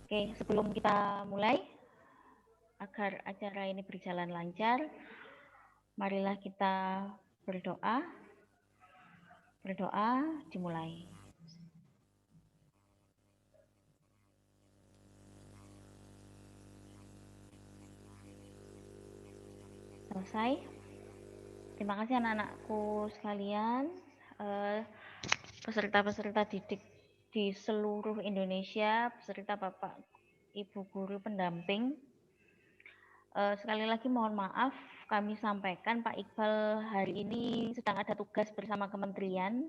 Oke, sebelum kita mulai, agar acara ini berjalan lancar, marilah kita berdoa. Berdoa dimulai. Selesai. Terima kasih anak-anakku sekalian, peserta-peserta didik di seluruh Indonesia, beserta Bapak Ibu guru pendamping. Sekali lagi mohon maaf, kami sampaikan Pak Iqbal hari ini sedang ada tugas bersama kementerian,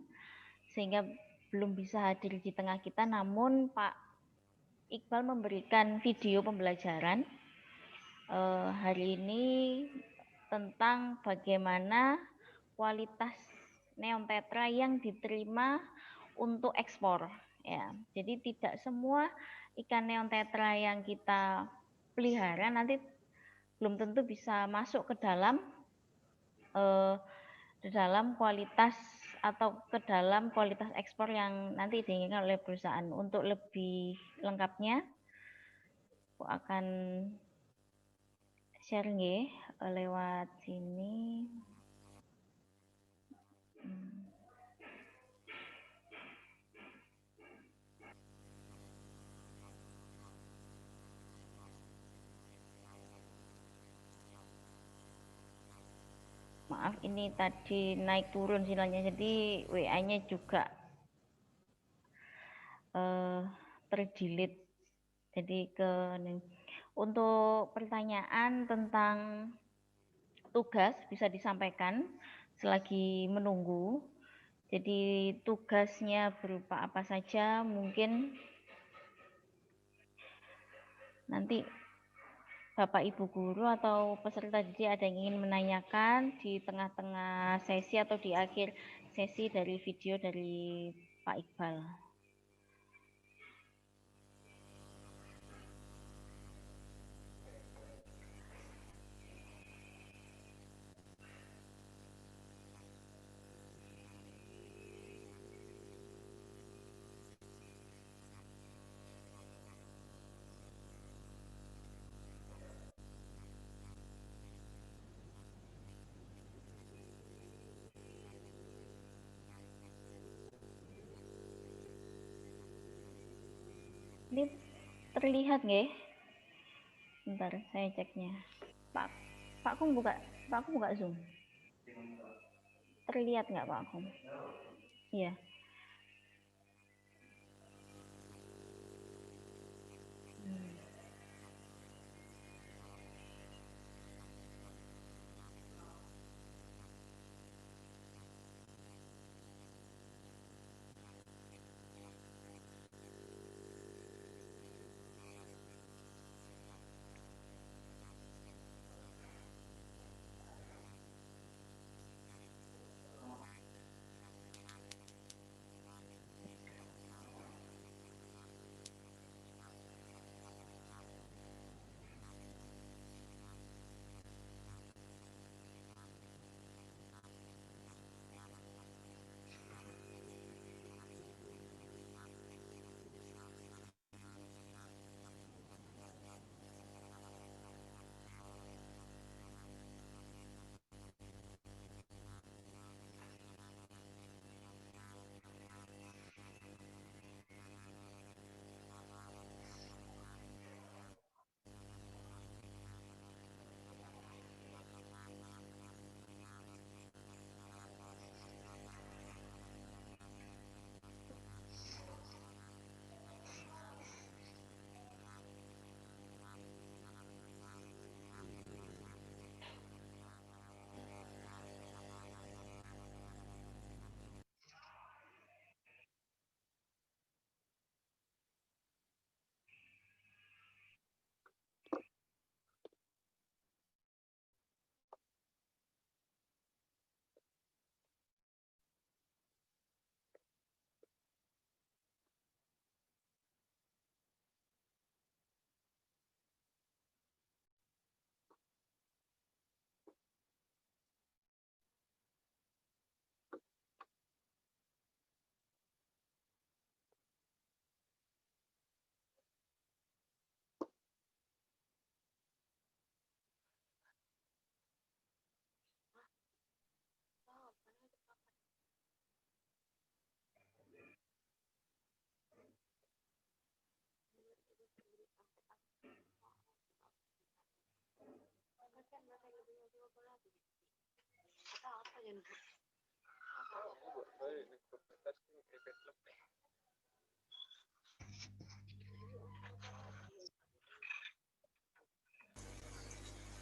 sehingga belum bisa hadir di tengah kita, namun Pak Iqbal memberikan video pembelajaran hari ini tentang bagaimana kualitas neon tetra yang diterima untuk ekspor. Ya, jadi tidak semua ikan neon tetra yang kita pelihara nanti belum tentu bisa masuk ke dalam kualitas atau ke dalam kualitas ekspor yang nanti diinginkan oleh perusahaan. Untuk lebih lengkapnya, aku akan share nggih lewat sini. Maaf, ini tadi naik turun sinyalnya, jadi WA-nya juga terdelete. Jadi untuk pertanyaan tentang tugas bisa disampaikan selagi menunggu. Jadi tugasnya berupa apa saja, mungkin nanti Bapak Ibu guru atau peserta didik ada yang ingin menanyakan di tengah-tengah sesi atau di akhir sesi dari video dari Pak Iqbal. Ini terlihat nggih? Bentar, saya ceknya. Pak Kung buka Zoom. Terlihat nggak Pak Kung? Iya.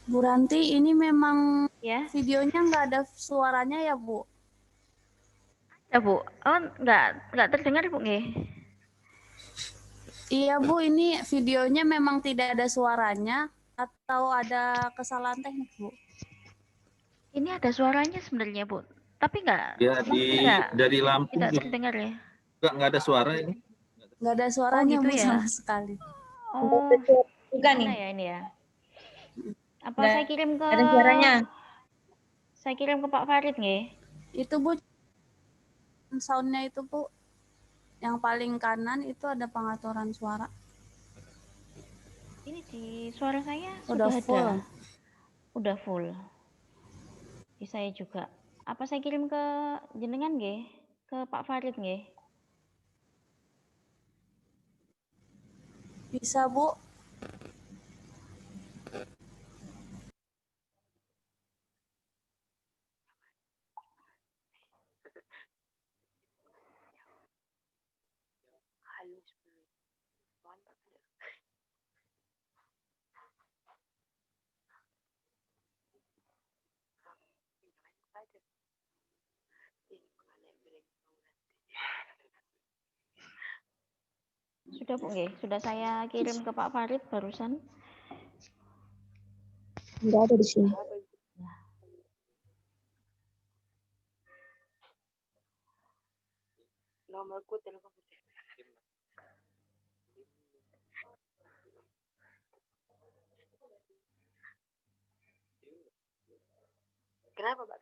Bu Ranti, ini memang Ya, videonya nggak ada suaranya ya, Bu? ya Bu. Oh, nggak terdengar Bu nggih. Iya, Bu, ini videonya memang tidak ada suaranya atau ada kesalahan teknik, Bu? Ini ada suaranya sebenarnya Bu, tapi Ya, dari lampu tidak gitu. terdengar ya. Nggak ada suara ini. Nggak ada Oh suaranya, gitu Bu, ya. sama sekali. Oh, juga gimana nih. ya ini ya? Apa Nggak saya kirim ke ada suaranya. Saya kirim ke Pak Farid nggih? Itu, Bu, soundnya itu, Bu, yang paling kanan itu ada pengaturan suara. Ini di suara saya Udah sudah full. ada. Udah full. Di saya juga. Apa saya kirim ke jenengan nggih? Ke Pak Farid nggih? Bisa, Bu. Sudah Bu nggih? Sudah saya kirim ke Pak Farid barusan. Nggak ada di sini. Nomorku telepon. Kenapa Pak?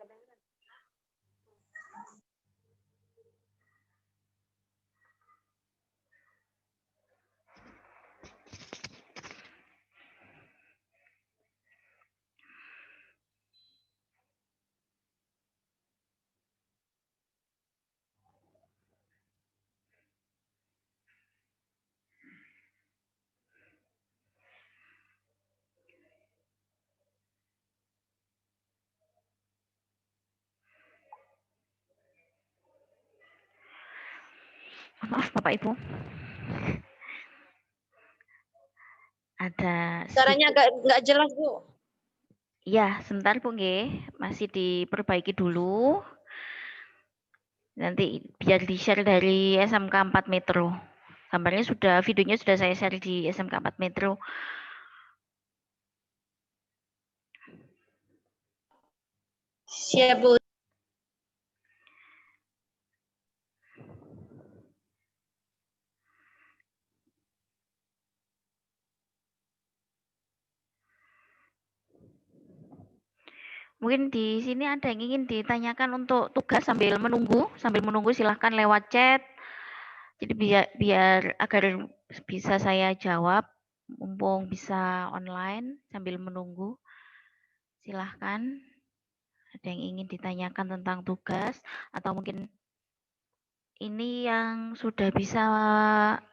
Maaf Bapak Ibu. Ada Suaranya nggak jelas, Bu. Ya, sebentar Bu nggih. Masih diperbaiki dulu. Nanti biar di-share dari SMK 4 Metro. Videonya sudah saya share di SMK 4 Metro. Siap, Bu. Mungkin di sini ada yang ingin ditanyakan untuk tugas sambil menunggu silahkan lewat chat. Jadi biar agar bisa saya jawab, mumpung bisa online sambil menunggu. Silahkan. Ada yang ingin ditanyakan tentang tugas atau mungkin ini yang sudah bisa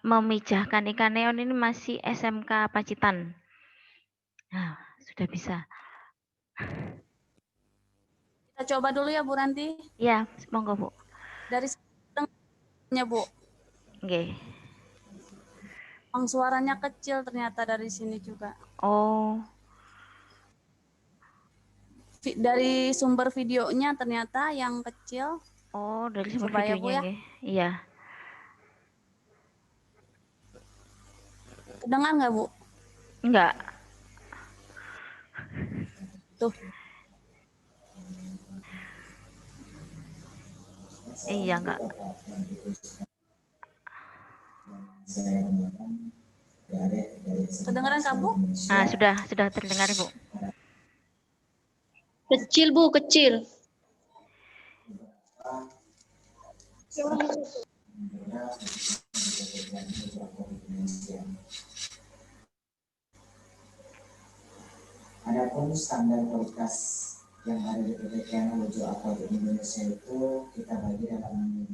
memijahkan ikan neon ini masih SMK Pacitan. Nah, sudah bisa. Kita coba dulu ya, Bu Ranti. Ya, monggo Bu. Dari dengarnya, Bu. Oke. Suaranya kecil ternyata dari sini juga. Oh. Dari sumber videonya ternyata yang kecil. Oh, dari sumber Coba ya, Bu, videonya ya. Iya. Kedengar nggak, Bu? Enggak. Tuh. Iya, enggak. Kedengaran kamu? Nah, sudah terdengar, Bu. Kecil, Bu, kecil. Adapun standar kualitas yang ada di PTKN Wojo Aqua di Indonesia itu kita bagi dalam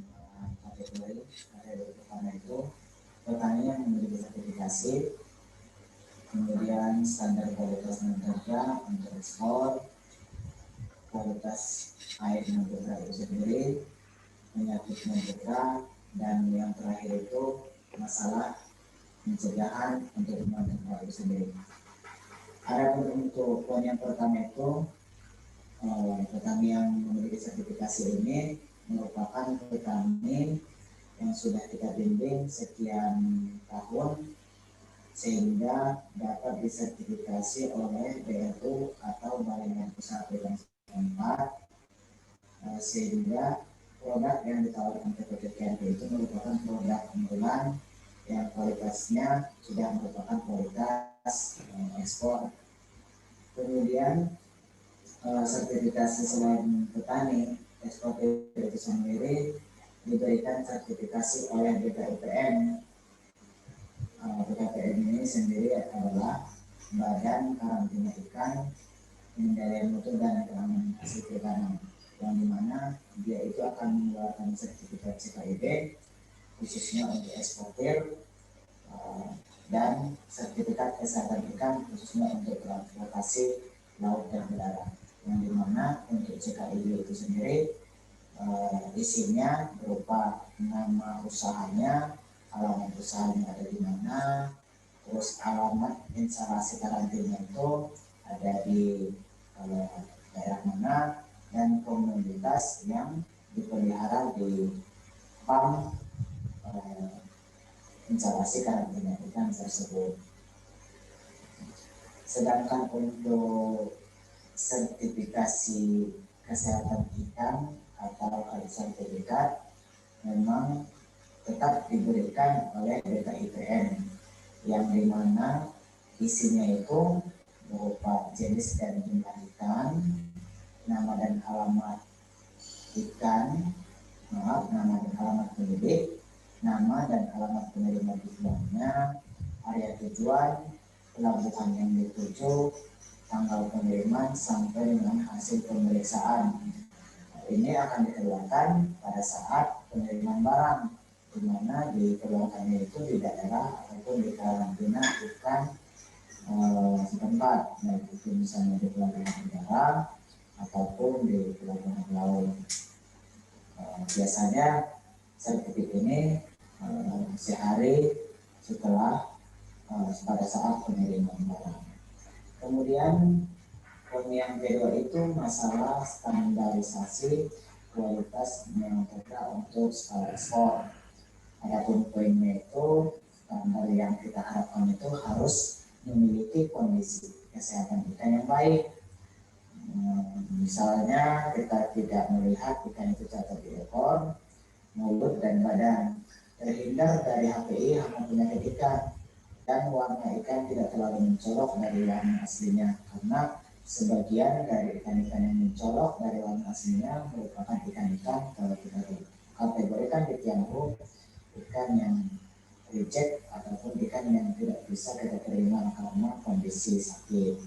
kategori. Kategori pertama itu petani yang memiliki sertifikasi, kemudian standar kualitas non-tetra untuk ekspor, kualitas air non-tetra itu sendiri, penyakit non-tetra, dan yang terakhir itu masalah pencegahan untuk non-tetra itu sendiri. Adapun untuk poin yang pertama itu, petani yang memiliki sertifikasi ini merupakan petani yang sudah kita bimbing sekian tahun sehingga dapat disertifikasi oleh BRU atau Badan Usaha Pegang setempat, sehingga produk yang ditawarkan PT KNP itu merupakan produk unggulan yang kualitasnya sudah merupakan kualitas ekspor. Kemudian sertifikasi selain petani, eksportir itu sendiri diberikan sertifikasi oleh BKIPM. BKIPM ini sendiri adalah Badan Karantina Ikan, Pengendalian Mutu dan Keamanan Hasil Perikanan, yang dimana dia itu akan mengeluarkan sertifikat CKIB khususnya untuk eksportir dan sertifikat kesehatan ikan khususnya untuk transportasi laut dan udara, yang dimana untuk CKIB itu sendiri isinya berupa nama usahanya, alamat usahanya ada di mana, terus alamat instalasi karantina itu ada di daerah mana, dan komunitas yang dipelihara di PAM instalasi karantina ikan tersebut. Sedangkan untuk sertifikasi kesehatan ikan atau sertifikat memang tetap diberikan oleh BKIPM, yang dimana isinya itu berupa jenis dan jumlah ikan, nama dan alamat ikan, nama dan alamat pemilik, nama dan alamat penerima diplomnya, area tujuan, pelabuhan yang dituju, tanggal penerimaan sampai dengan hasil pemeriksaan. Ini akan dikeluarkan pada saat penerimaan barang, di mana dikeluarkannya itu di daerah ataupun di karantina ikan setempat, baik itu misalnya di pelabuhan udara ataupun di pelabuhan laut. Biasanya sertifikat ini sehari setelah pada saat penerimaan barang. Kemudian poin yang kedua itu masalah standarisasi kualitas non-tetra untuk skala ekspor. Adapun poinnya itu standar yang kita harapkan itu harus memiliki kondisi kesehatan ikan yang baik. Misalnya kita tidak melihat ikan itu cacat di ekor, mulut dan badan, terhindar dari HPI hama penyakit ikan, dan warna ikan tidak terlalu mencolok dari warna aslinya, karena sebagian dari ikan-ikan yang mencolok dari warna aslinya merupakan ikan-ikan kalau kita kategorikan di Tiongkok ikan yang reject ataupun ikan yang tidak bisa kita terima karena kondisi sakit.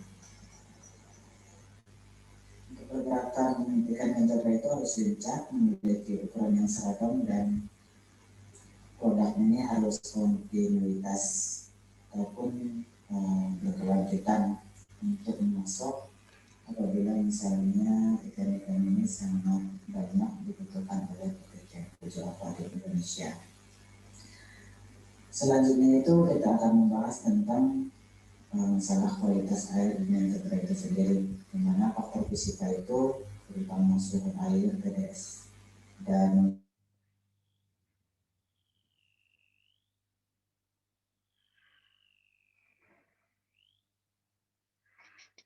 Untuk pergerakan ikan non-tetra itu harus lincah, memiliki ukuran yang seragam, dan produk ini harus kontinuitas ataupun berkelanjutan untuk masuk apabila misalnya ikan-ikan ini sangat banyak dibutuhkan oleh pekerja tujuh akuarium Indonesia. Selanjutnya itu kita akan membahas tentang masalah kualitas air yang non-tetra itu sendiri, di mana faktor fisika itu terutama suhu air, TDS, dan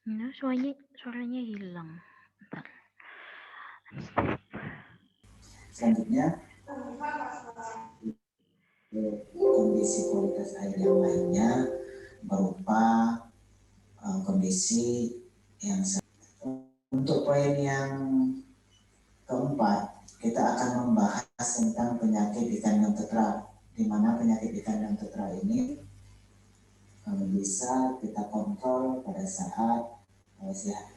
Nah, suaranya hilang. Bentar. selanjutnya kondisi kualitas air yang lainnya berupa kondisi yang untuk poin yang keempat, kita akan membahas tentang penyakit ikan non-tetra, di mana penyakit ikan non-tetra ini bisa kita kontrol pada saat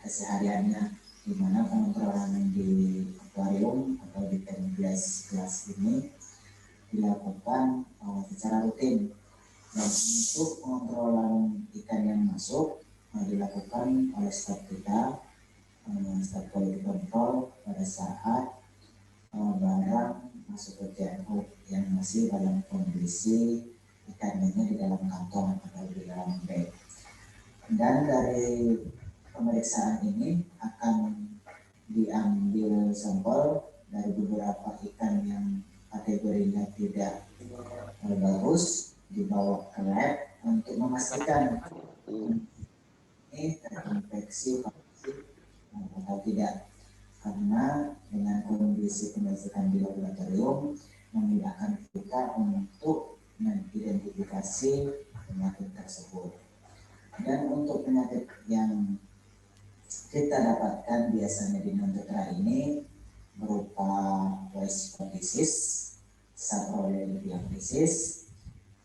kesehariannya, di mana pengontrolan di akuarium atau di tank gelas ini dilakukan secara rutin, Dan untuk pengontrolan ikan yang masuk dilakukan oleh staf kita, staf quality control pada saat barang masuk ke TNO yang masih dalam kondisi ikannya di dalam kantong atau di dalam bag. Dan dari pemeriksaan ini akan diambil sampel dari beberapa ikan yang kategorinya tidak bagus, dibawa ke lab untuk memastikan ini terinfeksi atau tidak. Karena dengan kondisi pengecekan di laboratorium memudahkan kita untuk mengidentifikasi penyakit tersebut. Dan untuk penyakit yang kita dapatkan biasanya di non-tetra ini berupa Weissen's disease, Saprolia disease,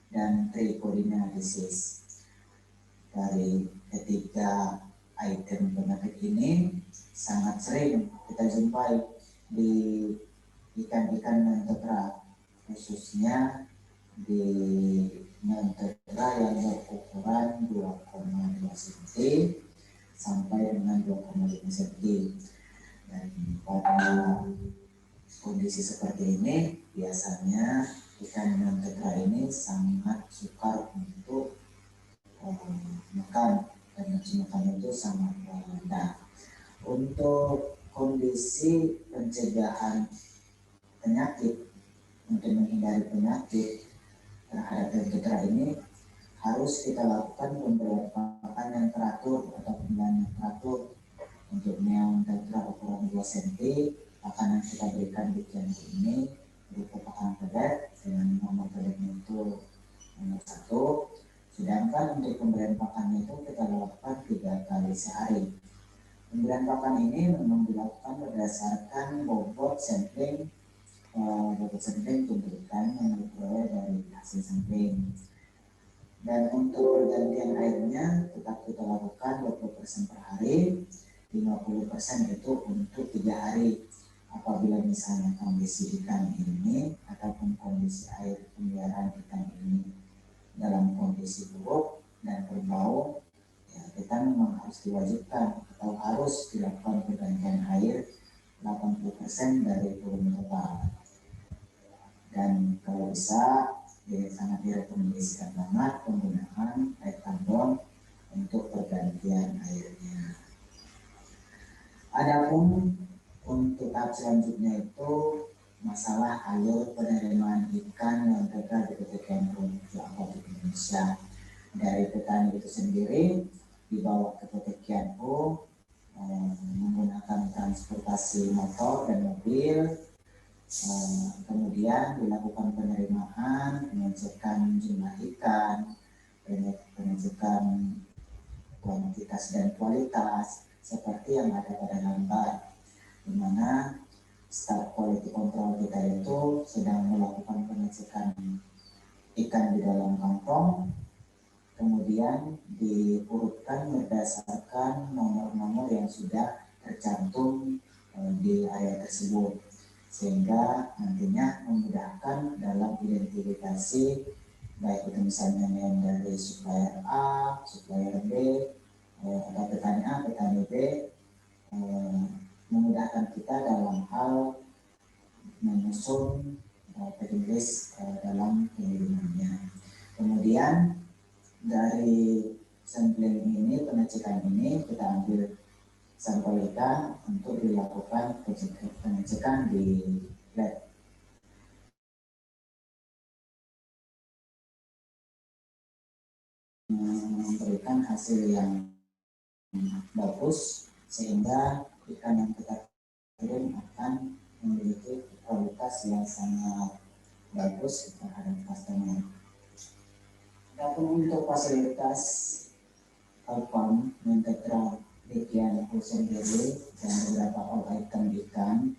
dan Trichordia disease. Dari ketiga item penyakit ini sangat sering kita jumpai di ikan-ikan non-tetra, khususnya di non-tetra yang berukuran 2,2 cm sampai dengan 2,5 cm. Dan pada kondisi seperti ini biasanya ikan non-tetra ini sangat sukar untuk makan, dan nafsu makan itu sangat rendah. Untuk kondisi pencegahan penyakit, untuk menghindari penyakit terhadap non-tetra ini harus kita lakukan pemberian pakan yang teratur atau pemberian yang teratur. Untuk non-tetra ukuran 2 cm, pakan yang kita berikan di channel ini berupa pakan pelet dengan nomor peletnya itu nomor 1. Sedangkan untuk pemberian pakannya itu kita lakukan 3 kali sehari. Pemberian pakan ini memang dilakukan berdasarkan bobot sampling tuntutan yang diperoleh dari hasil sampling. Dan untuk pergantian airnya tetap kita lakukan 20% per hari, 50% itu untuk 3 hari. Apabila misalnya kondisi ikan ini ataupun kondisi air pemeliharaan ikan ini dalam kondisi buruk dan berbau, ya kita memang harus diwajibkan atau harus dilakukan pergantian air 80% dari volume total. Dan kalau bisa sangat direkomendasikan banget penggunaan air tandon untuk pergantian airnya. Adapun untuk tahap selanjutnya itu masalah alur penerimaan ikan yang terkait di PT Kenro Aquatic Indonesia. Dari petani itu sendiri dibawa ke PT Kenro menggunakan transportasi motor dan mobil, kemudian dilakukan penerimaan, pengecekan jumlah ikan, pengecekan kuantitas dan kualitas seperti yang ada pada gambar, di mana staf quality control kita itu sedang melakukan pengecekan ikan di dalam kantong, kemudian diurutkan berdasarkan nomor-nomor yang sudah tercantum di area tersebut, sehingga nantinya memudahkan dalam identifikasi baik itu misalnya yang dari supplier A, supplier B, atau petani A, petani B, memudahkan kita dalam hal menyusun packing list dalam pengirimannya. Kemudian dari sampling ini, pengecekan ini kita ambil sampel ikan untuk dilakukan pengecekan di lab. Memberikan hasil yang bagus sehingga ikan yang kita kirim akan memiliki kualitas yang sangat bagus terhadap customer. Adapun untuk fasilitas farm non-tetra di Kenro sendiri dan beberapa all item ikan,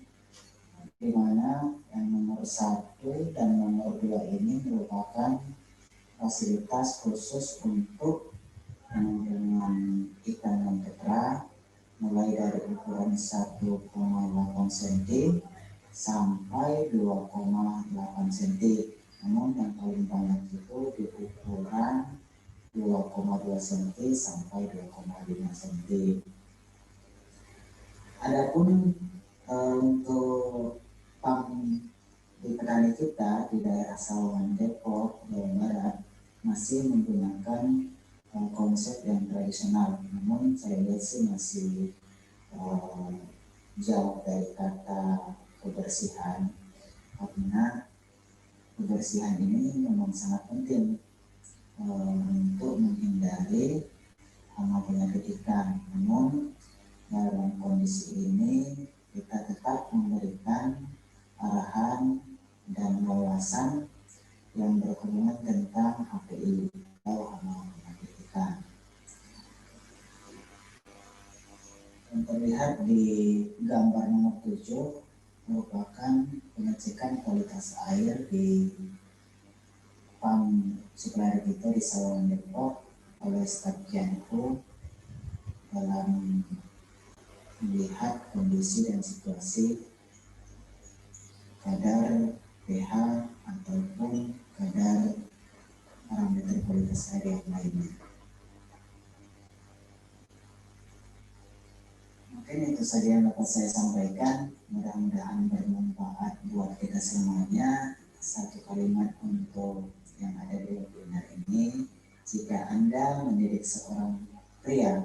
di mana yang nomor 1 dan nomor 2 ini merupakan fasilitas khusus untuk penanggulangan ikan non-tetra mulai dari ukuran 1,8 cm sampai 2,8 cm. Namun yang paling banyak itu di ukuran cm sampai 2,5 cm. Adapun untuk pump di petani kita di daerah Sawangan Depok, Jawa Barat masih menggunakan konsep yang tradisional. Namun saya lihat sih masih jauh dari kata kebersihan, karena kebersihan ini memang sangat penting untuk menghindari hama penyakit ikan. Namun dalam kondisi ini kita tetap memberikan arahan dan wawasan yang berhubungan tentang HPI atau hama penyakit ikan. Yang terlihat di gambar nomor 7 merupakan pengecekan kualitas air di pump supplier kita di Sawangan Depok oleh staf Kianhu dalam melihat kondisi dan situasi kadar pH ataupun kadar parameter kualitas air yang lainnya. Mungkin itu saja yang dapat saya sampaikan. Mudah-mudahan bermanfaat buat kita semuanya. Satu kalimat untuk yang ada di webinar ini: jika Anda mendidik seorang pria,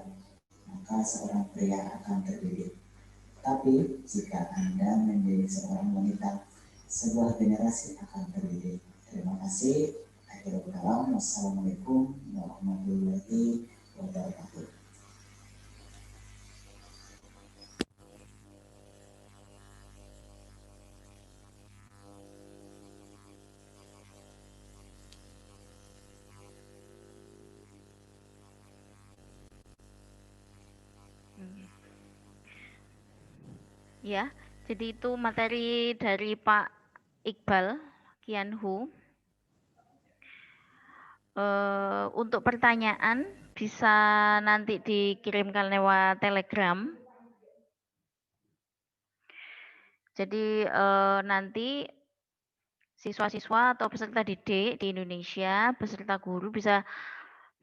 maka seorang pria akan terdidik. Tapi jika Anda mendidik seorang wanita, sebuah generasi akan terdidik. Terima kasih. Akhirul kalam. Wassalamualaikum warahmatullahi wabarakatuh. Ya, jadi itu materi dari Pak Iqbal Kianhu. Untuk pertanyaan bisa nanti dikirimkan lewat Telegram. Jadi nanti siswa-siswa atau peserta didik di Indonesia, beserta guru bisa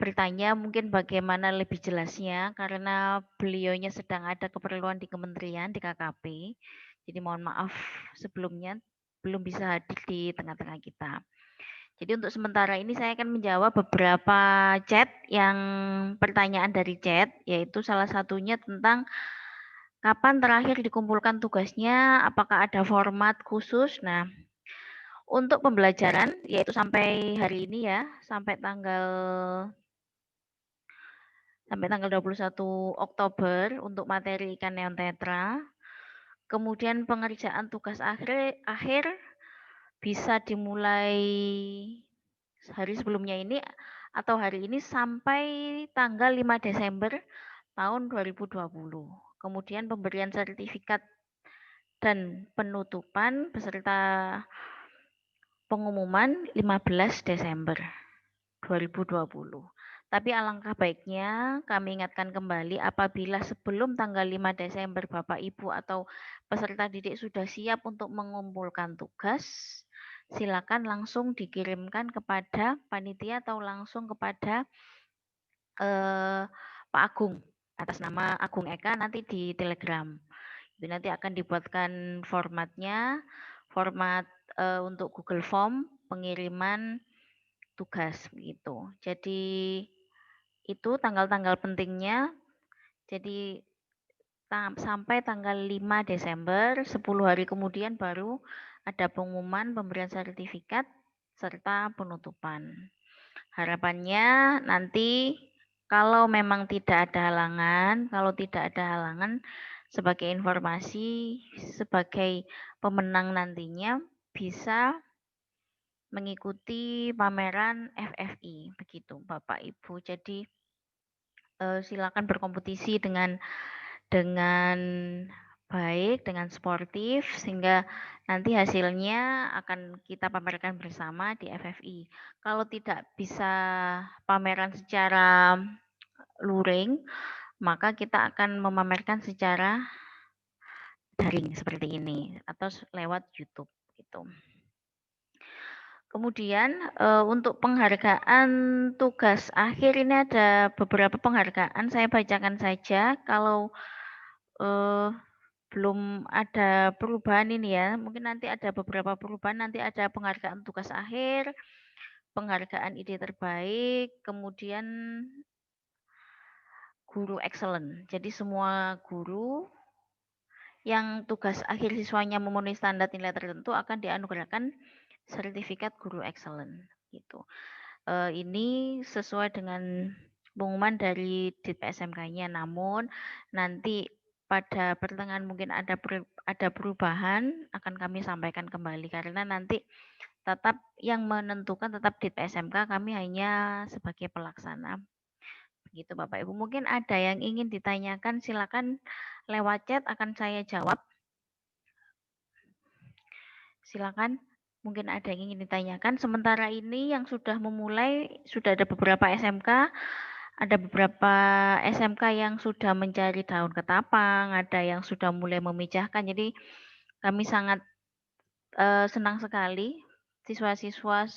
bertanya mungkin bagaimana lebih jelasnya, karena beliaunya sedang ada keperluan di kementerian, di KKP. Jadi mohon maaf sebelumnya belum bisa hadir di tengah-tengah kita. Jadi untuk sementara ini saya akan menjawab beberapa chat yang pertanyaan dari chat, yaitu salah satunya tentang kapan terakhir dikumpulkan tugasnya, apakah ada format khusus. Nah, untuk pembelajaran yaitu sampai hari ini ya, sampai tanggal 21 Oktober untuk materi ikan neon tetra. Kemudian pengerjaan tugas akhir bisa dimulai hari sebelumnya ini atau hari ini sampai tanggal 5 Desember tahun 2020. Kemudian pemberian sertifikat dan penutupan beserta pengumuman 15 Desember 2020. Tapi alangkah baiknya kami ingatkan kembali apabila sebelum tanggal 5 Desember Bapak Ibu atau peserta didik sudah siap untuk mengumpulkan tugas, silakan langsung dikirimkan kepada panitia atau langsung kepada Pak Agung atas nama Agung Eka nanti di Telegram. Itu nanti akan dibuatkan formatnya, format untuk Google Form pengiriman tugas gitu. Jadi itu tanggal-tanggal pentingnya. Jadi sampai tanggal 5 Desember, 10 hari kemudian baru ada pengumuman pemberian sertifikat serta penutupan. Harapannya nanti kalau memang tidak ada halangan, sebagai informasi, sebagai pemenang nantinya bisa mengikuti pameran FFI, begitu Bapak Ibu. Jadi silakan berkompetisi dengan baik, dengan sportif, sehingga nanti hasilnya akan kita pamerkan bersama di FFI. Kalau tidak bisa pameran secara luring, maka kita akan memamerkan secara daring seperti ini atau lewat YouTube gitu. Kemudian untuk penghargaan tugas akhir ini ada beberapa penghargaan, saya bacakan saja. Kalau belum ada perubahan ini ya, mungkin nanti ada beberapa perubahan, nanti ada penghargaan tugas akhir, penghargaan ide terbaik, kemudian guru excellent. Jadi semua guru yang tugas akhir siswanya memenuhi standar nilai tertentu akan dianugerahkan sertifikat guru excellent gitu. Ini sesuai dengan pengumuman dari DPSMK-nya, namun nanti pada pertengahan mungkin ada perubahan, akan kami sampaikan kembali karena nanti tetap yang menentukan tetap DPSMK, kami hanya sebagai pelaksana. Begitu Bapak Ibu. Mungkin ada yang ingin ditanyakan, silakan lewat chat akan saya jawab. Silakan, mungkin ada yang ingin ditanyakan. Sementara ini yang sudah memulai, sudah ada beberapa SMK, ada beberapa SMK yang sudah mencari daun ketapang, ada yang sudah mulai memijahkan. Jadi kami sangat senang sekali, siswa-siswa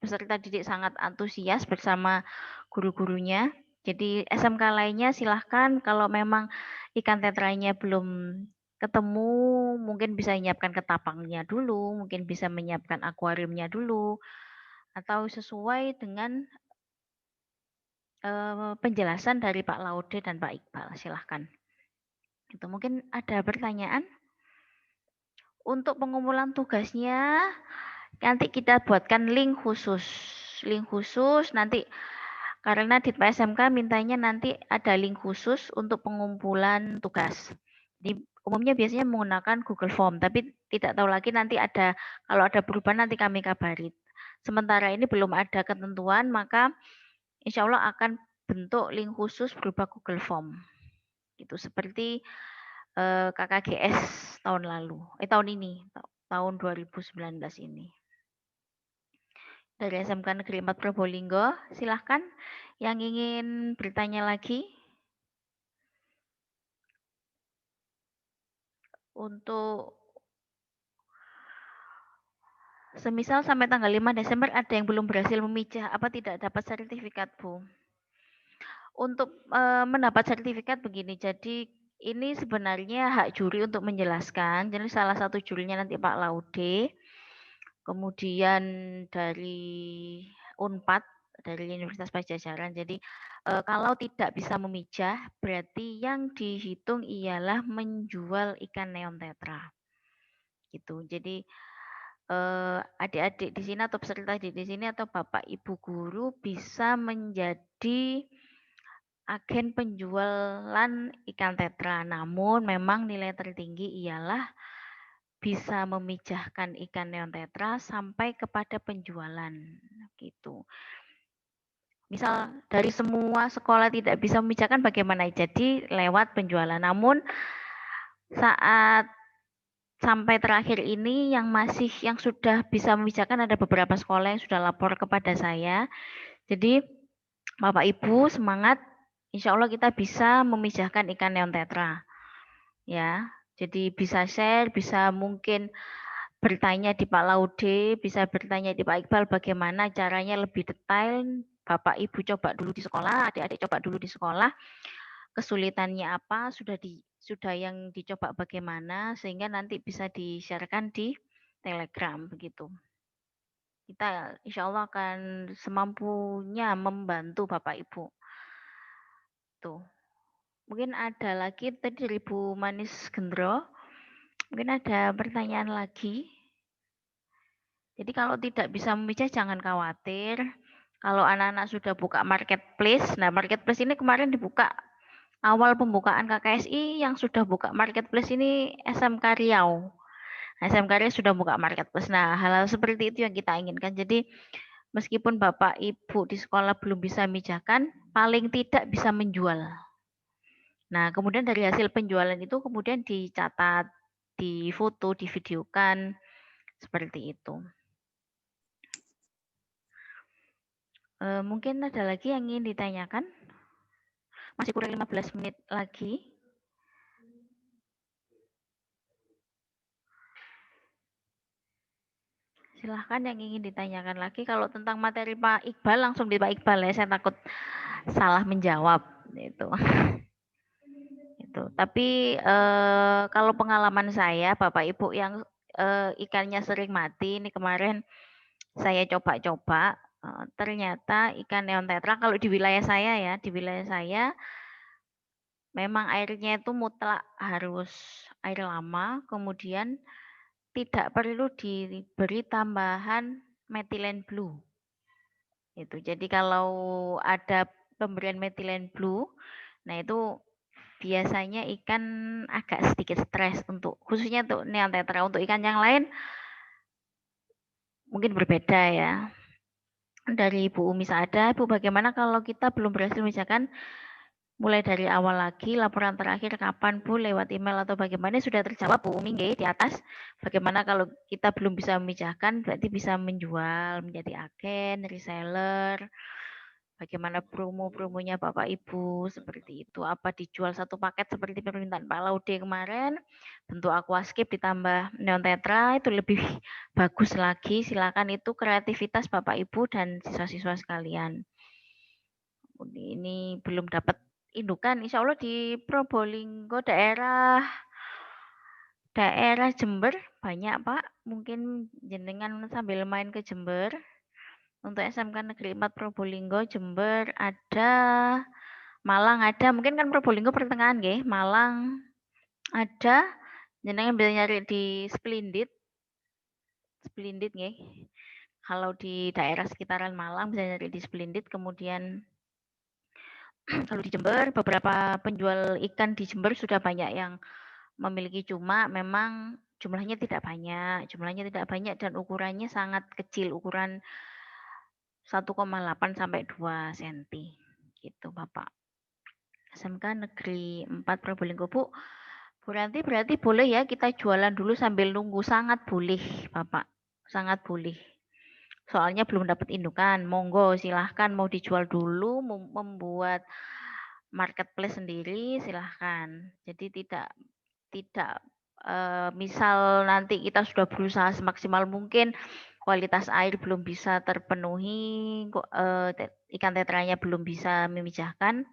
peserta didik sangat antusias bersama guru-gurunya. Jadi SMK lainnya silahkan kalau memang ikan tetranya belum ketemu, mungkin bisa menyiapkan ketapangnya dulu, mungkin bisa menyiapkan akuariumnya dulu, atau sesuai dengan penjelasan dari Pak Laude dan Pak Iqbal. Silahkan. Itu mungkin ada pertanyaan. Untuk pengumpulan tugasnya, nanti kita buatkan link khusus. Link khusus nanti, karena di PSMK mintanya nanti ada link khusus untuk pengumpulan tugas. Di umumnya biasanya menggunakan Google Form, tapi tidak tahu lagi nanti ada, kalau ada perubahan nanti kami kabari. Sementara ini belum ada ketentuan, maka insya Allah akan bentuk link khusus berupa Google Form. Itu seperti KKGS tahun lalu, tahun ini, tahun 2019 ini. Dari SMK Negeri 4 Probolinggo, silahkan yang ingin bertanya lagi. Untuk semisal sampai tanggal 5 Desember ada yang belum berhasil memijah, apa tidak dapat sertifikat, Bu? Untuk mendapat sertifikat begini, jadi ini sebenarnya hak juri untuk menjelaskan. Jadi salah satu jurinya nanti Pak Laude, kemudian dari Unpad, dari Universitas Pajajaran. Jadi kalau tidak bisa memijah, berarti yang dihitung ialah menjual ikan neon tetra. Gitu. Jadi adik-adik di sini atau peserta di sini atau Bapak Ibu guru bisa menjadi agen penjualan ikan tetra. Namun memang nilai tertinggi ialah bisa memijahkan ikan neon tetra sampai kepada penjualan gitu. Misal dari semua sekolah tidak bisa memijahkan bagaimana? Jadi lewat penjualan. Namun saat sampai terakhir ini yang sudah bisa memijahkan ada beberapa sekolah yang sudah lapor kepada saya. Jadi Bapak Ibu semangat, insya Allah kita bisa memijahkan ikan neon tetra. Ya, jadi bisa share, bisa mungkin bertanya di Pak Laude, bisa bertanya di Pak Iqbal bagaimana caranya lebih detail. Bapak Ibu coba dulu di sekolah, adik-adik coba dulu di sekolah. Kesulitannya apa, sudah yang dicoba bagaimana, sehingga nanti bisa di-sharekan di Telegram begitu. Kita insya Allah akan semampunya membantu Bapak Ibu. Tuh. Mungkin ada lagi tadi dari Bu Manis Gendro. Mungkin ada pertanyaan lagi. Jadi kalau tidak bisa memijah jangan khawatir. Kalau anak-anak sudah buka marketplace, nah marketplace ini kemarin dibuka awal pembukaan KKSI yang sudah buka marketplace ini SMK Riau. SMK Riau sudah buka marketplace. Nah, hal-hal seperti itu yang kita inginkan. Jadi meskipun Bapak Ibu di sekolah belum bisa memijahkan, paling tidak bisa menjual. Nah, kemudian dari hasil penjualan itu kemudian dicatat, difoto, divideokan, seperti itu. Mungkin ada lagi yang ingin ditanyakan? Masih kurang 15 menit lagi. Silahkan yang ingin ditanyakan lagi. Kalau tentang materi Pak Iqbal, langsung di Pak Iqbal ya. Saya takut salah menjawab. Itu. Itu. Tapi kalau pengalaman saya, Bapak Ibu yang ikannya sering mati, ini kemarin saya coba-coba, ternyata ikan neon tetra kalau di wilayah saya ya, di wilayah saya memang airnya itu mutlak harus air lama, kemudian tidak perlu diberi tambahan methylene blue. Itu. Jadi kalau ada pemberian methylene blue, nah itu biasanya ikan agak sedikit stres untuk khususnya untuk neon tetra. Untuk ikan yang lain mungkin berbeda ya. Dari Bu Umi Saada, Bu bagaimana kalau kita belum berhasil misalkan mulai dari awal lagi, laporan terakhir kapan Bu, lewat email atau bagaimana? Sudah terjawab Bu Umi di atas. Bagaimana kalau kita belum bisa memijahkan, berarti bisa menjual menjadi agen, reseller. Bagaimana promo-promonya Bapak Ibu, seperti itu. Apa dijual satu paket seperti permintaan Pak Laude kemarin, bentuk aquascape ditambah neon tetra, itu lebih bagus lagi. Silakan itu kreativitas Bapak Ibu dan siswa-siswa sekalian. Ini belum dapat indukan, insya Allah di Probolinggo daerah Jember banyak Pak. Mungkin jenengan sambil main ke Jember. Untuk SMK Negeri 4 Probolinggo, Jember ada, Malang ada. Mungkin kan Probolinggo pertengahan nggih. Malang ada. Jenengan bisa nyari di Splendid. Splendid nggih. Kalau di daerah sekitaran Malang bisa nyari di Splendid. Kemudian kalau di Jember, beberapa penjual ikan di Jember sudah banyak yang memiliki, cuma memang jumlahnya tidak banyak. Jumlahnya tidak banyak dan ukurannya sangat kecil, ukuran 1,8 sampai 2 cm. Gitu, Bapak. SMK Negeri 4 Probolinggo, Bu. Bu Ranti berarti boleh ya kita jualan dulu sambil nunggu, sangat boleh, Bapak. Sangat boleh. Soalnya belum dapat indukan, monggo silahkan mau dijual dulu, membuat marketplace sendiri silahkan. Jadi tidak misal nanti kita sudah berusaha semaksimal mungkin, kualitas air belum bisa terpenuhi, ikan tetranya belum bisa memijahkan,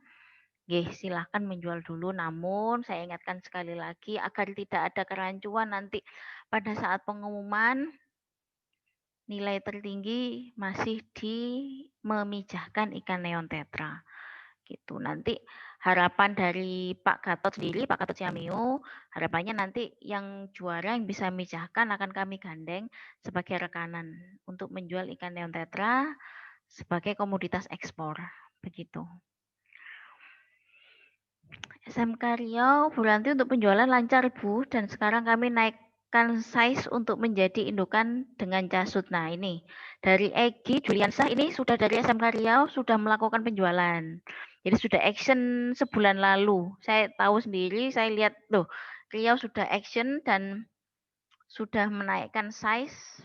silahkan menjual dulu. Namun saya ingatkan sekali lagi agar tidak ada kerancuan nanti pada saat pengumuman nilai tertinggi masih di memijahkan ikan neon tetra. Gitu. Nanti harapan dari Pak Gatot sendiri, Pak Gatot Siamio, harapannya nanti yang juara yang bisa memijahkan akan kami gandeng sebagai rekanan untuk menjual ikan neon tetra sebagai komoditas ekspor. Begitu. SMK Riau, Bu Ranti untuk penjualan lancar Bu, dan sekarang kami naikkan size untuk menjadi indukan dengan casut. Nah ini, dari Egi Juliansah ini sudah dari SMK Riau sudah melakukan penjualan. Jadi sudah action sebulan lalu. Saya tahu sendiri, saya lihat, loh Riau sudah action dan sudah menaikkan size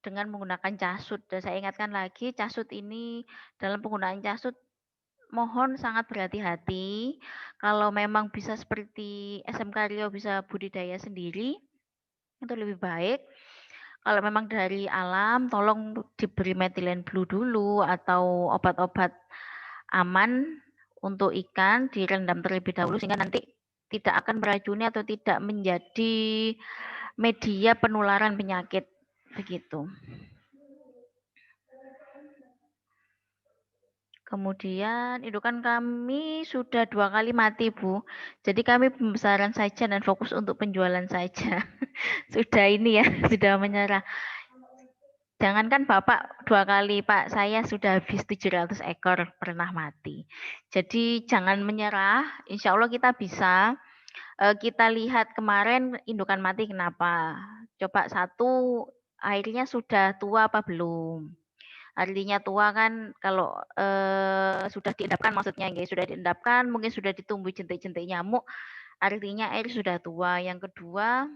dengan menggunakan casut. Dan saya ingatkan lagi, casut ini dalam penggunaan casut mohon sangat berhati-hati. Kalau memang bisa seperti SMK Riau bisa budidaya sendiri, itu lebih baik. Kalau memang dari alam, tolong diberi methylene blue dulu atau obat-obat aman untuk ikan direndam terlebih dahulu sehingga nanti tidak akan meracuni atau tidak menjadi media penularan penyakit. Begitu. Kemudian indukan kami sudah 2 kali mati, Bu. Jadi kami pembesaran saja dan fokus untuk penjualan saja. Sudah ini ya, sudah menyerah. Jangankan Bapak 2 kali, Pak, saya sudah habis 700 ekor pernah mati. Jadi jangan menyerah, insya Allah kita bisa. Kita lihat kemarin indukan mati kenapa. Coba satu, airnya sudah tua apa belum. Artinya tua kan kalau sudah diendapkan maksudnya sudah diendapkan, mungkin sudah ditumbuh jentik-jentik nyamuk, artinya air sudah tua. Yang kedua,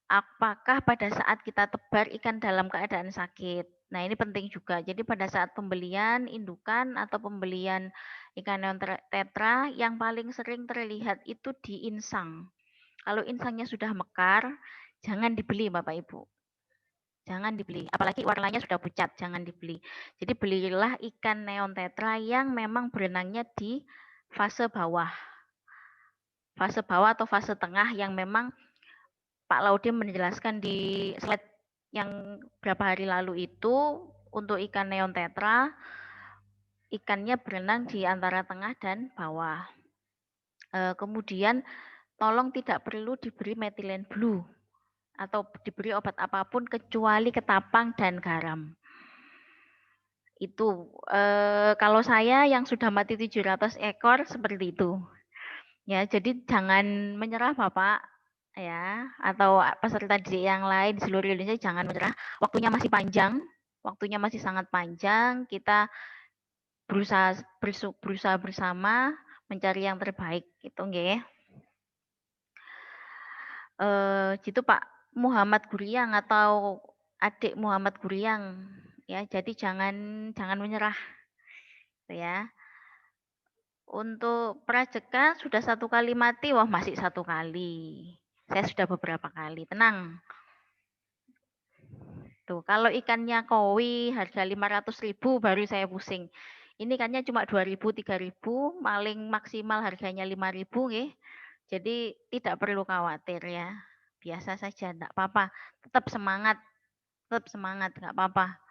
apakah pada saat kita tebar ikan dalam keadaan sakit. Nah ini penting juga. Jadi pada saat pembelian indukan atau pembelian ikan neon tetra yang paling sering terlihat itu di insang. Kalau insangnya sudah mekar, jangan dibeli Bapak Ibu. jangan dibeli. Apalagi warnanya sudah pucat, jangan dibeli. Jadi belilah ikan neon tetra yang memang berenangnya di fase bawah. Fase bawah atau fase tengah yang memang Pak Laude menjelaskan di slide yang berapa hari lalu itu untuk ikan neon tetra, ikannya berenang di antara tengah dan bawah. Kemudian tolong tidak perlu diberi metilen blue atau diberi obat apapun kecuali ketapang dan garam. Itu kalau saya yang sudah mati 700 ekor seperti itu. Ya, jadi jangan menyerah Bapak ya, atau peserta didik yang lain di seluruh Indonesia jangan menyerah. Waktunya masih panjang, waktunya masih sangat panjang. Kita berusaha bersama mencari yang terbaik gitu nggih. Gitu Pak Muhammad Guriang atau adik Muhammad Guriang ya. Jadi jangan menyerah gitu ya. Untuk prajekan sudah 1 kali mati, wah masih 1 kali. Saya sudah beberapa kali, tenang. Tuh, kalau ikannya koi harga 500.000 baru saya pusing. Ini ikannya cuma 2.000, 3.000, paling maksimal harganya 5.000 nggih. Jadi tidak perlu khawatir ya. Biasa saja, enggak apa-apa. Tetap semangat, enggak apa-apa.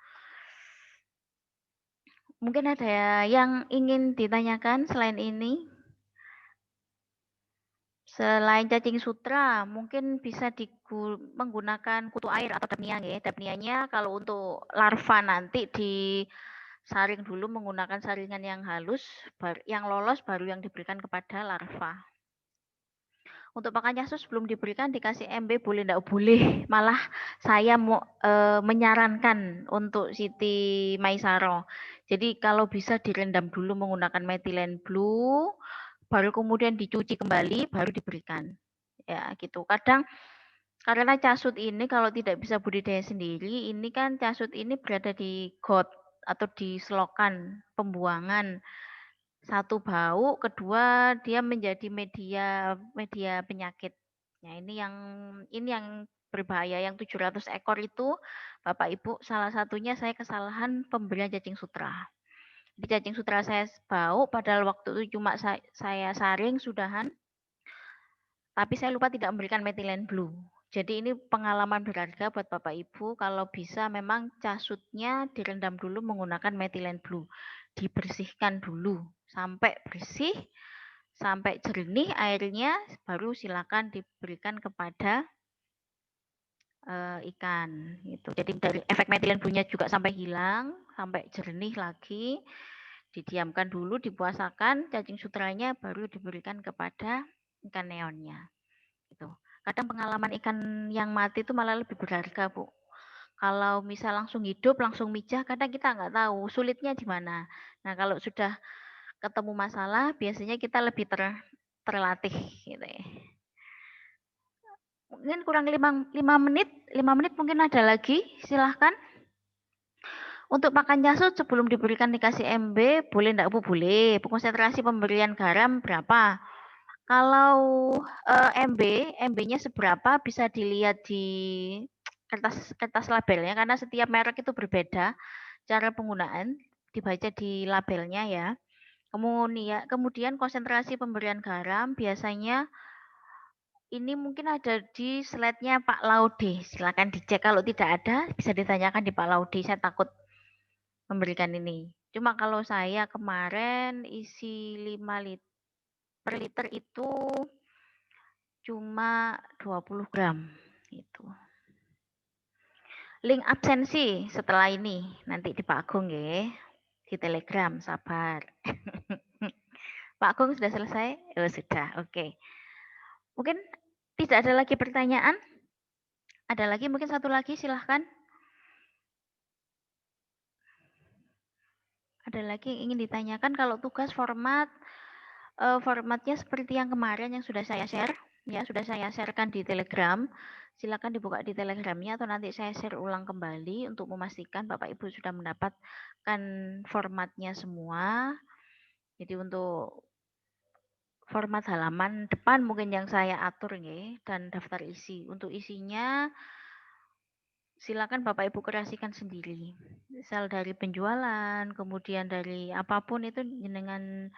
Mungkin ada yang ingin ditanyakan selain ini? Selain cacing sutra, mungkin bisa menggunakan kutu air atau dapnia ya. Dapnianya kalau untuk larva nanti disaring dulu menggunakan saringan yang halus, yang lolos baru yang diberikan kepada larva. Untuk pakan Yasus belum diberikan dikasih MB boleh enggak boleh. Malah saya mau menyarankan untuk Siti Maisaro. Jadi kalau bisa direndam dulu menggunakan metilen blue, baru kemudian dicuci kembali, baru diberikan. Ya gitu. Kadang karena casut ini kalau tidak bisa budidaya sendiri, ini kan casut ini berada di got atau di selokan pembuangan. Satu bau, kedua dia menjadi media penyakit. Nah, ini yang berbahaya yang 700 ekor itu Bapak Ibu, salah satunya saya kesalahan pemberian cacing sutra. Di cacing sutra saya bau padahal waktu itu cuma saya saring sudahan. Tapi saya lupa tidak memberikan metilen blue. Jadi ini pengalaman berharga buat Bapak Ibu kalau bisa memang casutnya direndam dulu menggunakan metilen blue. Dibersihkan dulu sampai bersih, sampai jernih airnya, baru silakan diberikan kepada ikan. Gitu. Jadi dari efek metilen blue-nya juga sampai hilang, sampai jernih lagi, didiamkan dulu, dipuasakan, cacing sutranya baru diberikan kepada ikan neonnya. Gitu. Kadang pengalaman ikan yang mati itu malah lebih berharga, Bu. Kalau misal langsung hidup, langsung mijah, kadang kita nggak tahu sulitnya di mana. Nah, kalau sudah ketemu masalah, biasanya kita lebih terlatih. Gitu ya. Mungkin kurang 5 menit, 5 menit mungkin ada lagi, silahkan. Untuk pakan jasut sebelum diberikan dikasih MB, boleh enggak Bu? Boleh. Konsentrasi pemberian garam berapa? Kalau MB-nya seberapa bisa dilihat di kertas labelnya karena setiap merek itu berbeda cara penggunaan, dibaca di labelnya ya. Kemudian konsentrasi pemberian garam biasanya ini mungkin ada di slide-nya Pak Laude. Silakan dicek kalau tidak ada bisa ditanyakan di Pak Laude. Saya takut memberikan ini. Cuma kalau saya kemarin isi 5 liter per liter itu cuma 20 gram gitu. Link absensi setelah ini nanti di Pak Agung ya, di Telegram, sabar. Pak Agung sudah selesai? Oh, sudah, oke. Mungkin tidak ada lagi pertanyaan? Ada lagi mungkin satu lagi silahkan. Ada lagi yang ingin ditanyakan kalau tugas formatnya seperti yang kemarin yang sudah saya share. Ya, sudah saya sharekan di Telegram. Silakan dibuka di Telegramnya atau nanti saya share ulang kembali untuk memastikan Bapak Ibu sudah mendapatkan formatnya semua. Jadi untuk format halaman depan mungkin yang saya atur ya, dan daftar isi. Untuk isinya silakan Bapak Ibu kreasikan sendiri. Misal dari penjualan, kemudian dari apapun itu jenengan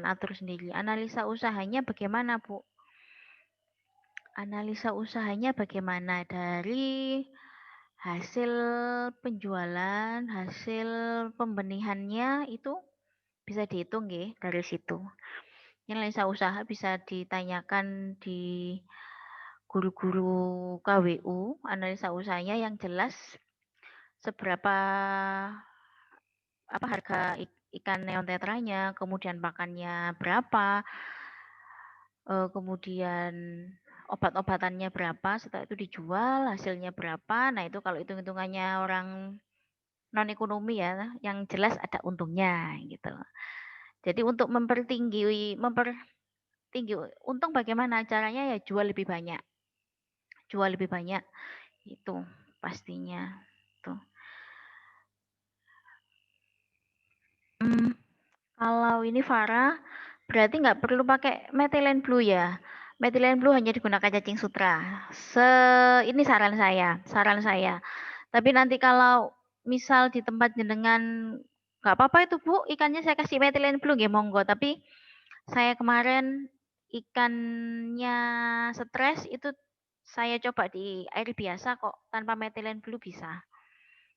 atur sendiri. Analisa usahanya bagaimana, Bu? Analisa usahanya bagaimana dari hasil penjualan, hasil pembenihannya itu bisa dihitung ya dari situ. Analisa usaha bisa ditanyakan di guru-guru KWU, analisa usahanya yang jelas seberapa harga ikan neon tetranya, kemudian pakannya berapa, kemudian obat-obatannya berapa, setelah itu dijual hasilnya berapa. Nah, itu kalau hitung-hitungannya orang non ekonomi ya, yang jelas ada untungnya gitu. Jadi untuk mempertinggi untung bagaimana caranya, ya jual lebih banyak. Jual lebih banyak itu pastinya tuh. Kalau ini Farah berarti nggak perlu pakai methylene blue ya. Methylene blue hanya digunakan cacing sutra. Ini saran saya. Tapi nanti kalau misal di tempat jenengan nggak apa-apa itu Bu, ikannya saya kasih methylene blue nggih monggo. Tapi saya kemarin ikannya stres itu saya coba di air biasa kok tanpa methylene blue bisa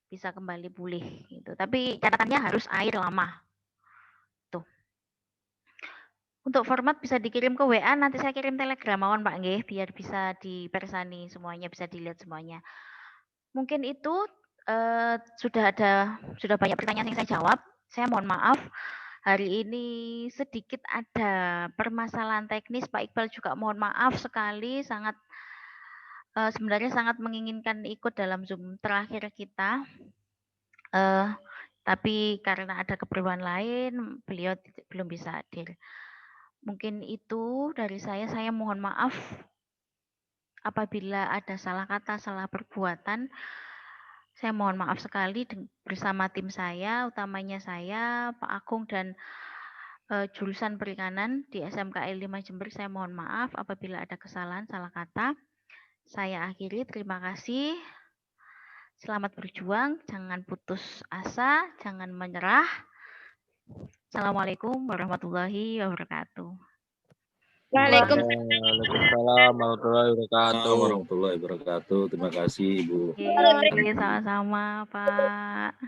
kembali pulih gitu. Tapi catatannya harus air lama. Tuh. Untuk format bisa dikirim ke WA, nanti saya kirim Telegram mawon Pak nggih, biar bisa dipersani semuanya, bisa dilihat semuanya. Mungkin itu sudah banyak pertanyaan yang saya jawab. Saya mohon maaf hari ini sedikit ada permasalahan teknis. Pak Iqbal juga mohon maaf sekali, sebenarnya sangat menginginkan ikut dalam Zoom terakhir kita. Tapi karena ada keperluan lain, beliau belum bisa hadir. Mungkin itu dari saya mohon maaf apabila ada salah kata, salah perbuatan. Saya mohon maaf sekali bersama tim saya, utamanya saya, Pak Agung dan jurusan perikanan di SMKI 5 Jember. Saya mohon maaf apabila ada kesalahan, salah kata. Saya akhiri, terima kasih. Selamat berjuang, jangan putus asa, jangan menyerah. Assalamualaikum warahmatullahi wabarakatuh. Waalaikumsalam warahmatullahi wabarakatuh. Warahmatullahi wabarakatuh. Terima kasih Ibu. Oke, sama-sama Pak.